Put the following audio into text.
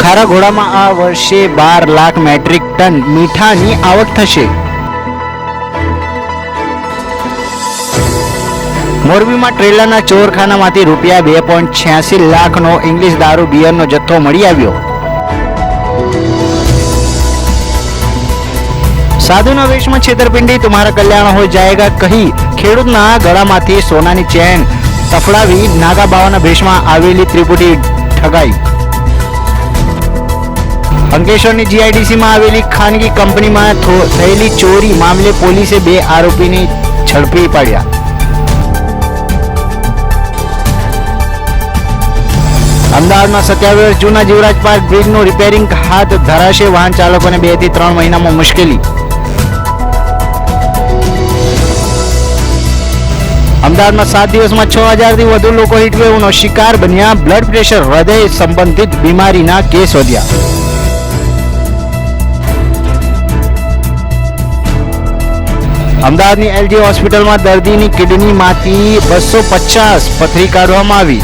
ખારા ઘોડામાં આ વર્ષે 12 લાખ મેટ્રિક ટન મીઠાની આવક થશે। મોરબીમાં ટ્રેલરના ચોરખાનામાંથી રૂપિયા 2.86 લાખનો ઇંગ્લિશ દારૂ બિયરનો જથ્થો મળી આવ્યો। સાધુના વેશમાં છેતરપિંડી, तुम्हारा कल्याण हो जाएगा કહી ખેડૂતના ગળામાંથી સોનાની ચેન તફડાવી નાગા બાવાના વેશમાં આવેલી ત્રિપુટી ઠગાઈ। અંકલેશ્વરની જીઆઈડીસીમાં આવેલી ખાનગી કંપનીમાં થયેલી ચોરી મામલે પોલીસે 2 આરોપીને ઝડપી પાડ્યા। અમદાવાદમાં 27 વર્ષ જૂના જીવરાજ પાર્ક બ્રિજનું રિપેરિંગ હાથ ધરાશે, વાહન ચાલકોને 2 થી 3 મહિનામાં મુશ્કેલી। અમદાવાદમાં 7 દિવસમાં 6000થી વધુ લોકો હીટવેવનો શિકાર બન્યા। બ્લડ પ્રેશર, હૃદય સંબંધિત બીમારીના કેસ વધ્યા। અમદાવાદની એલજી હોસ્પિટલમાં દર્દીની કિડનીમાંથી 250 પથરી કાઢવામાં આવી।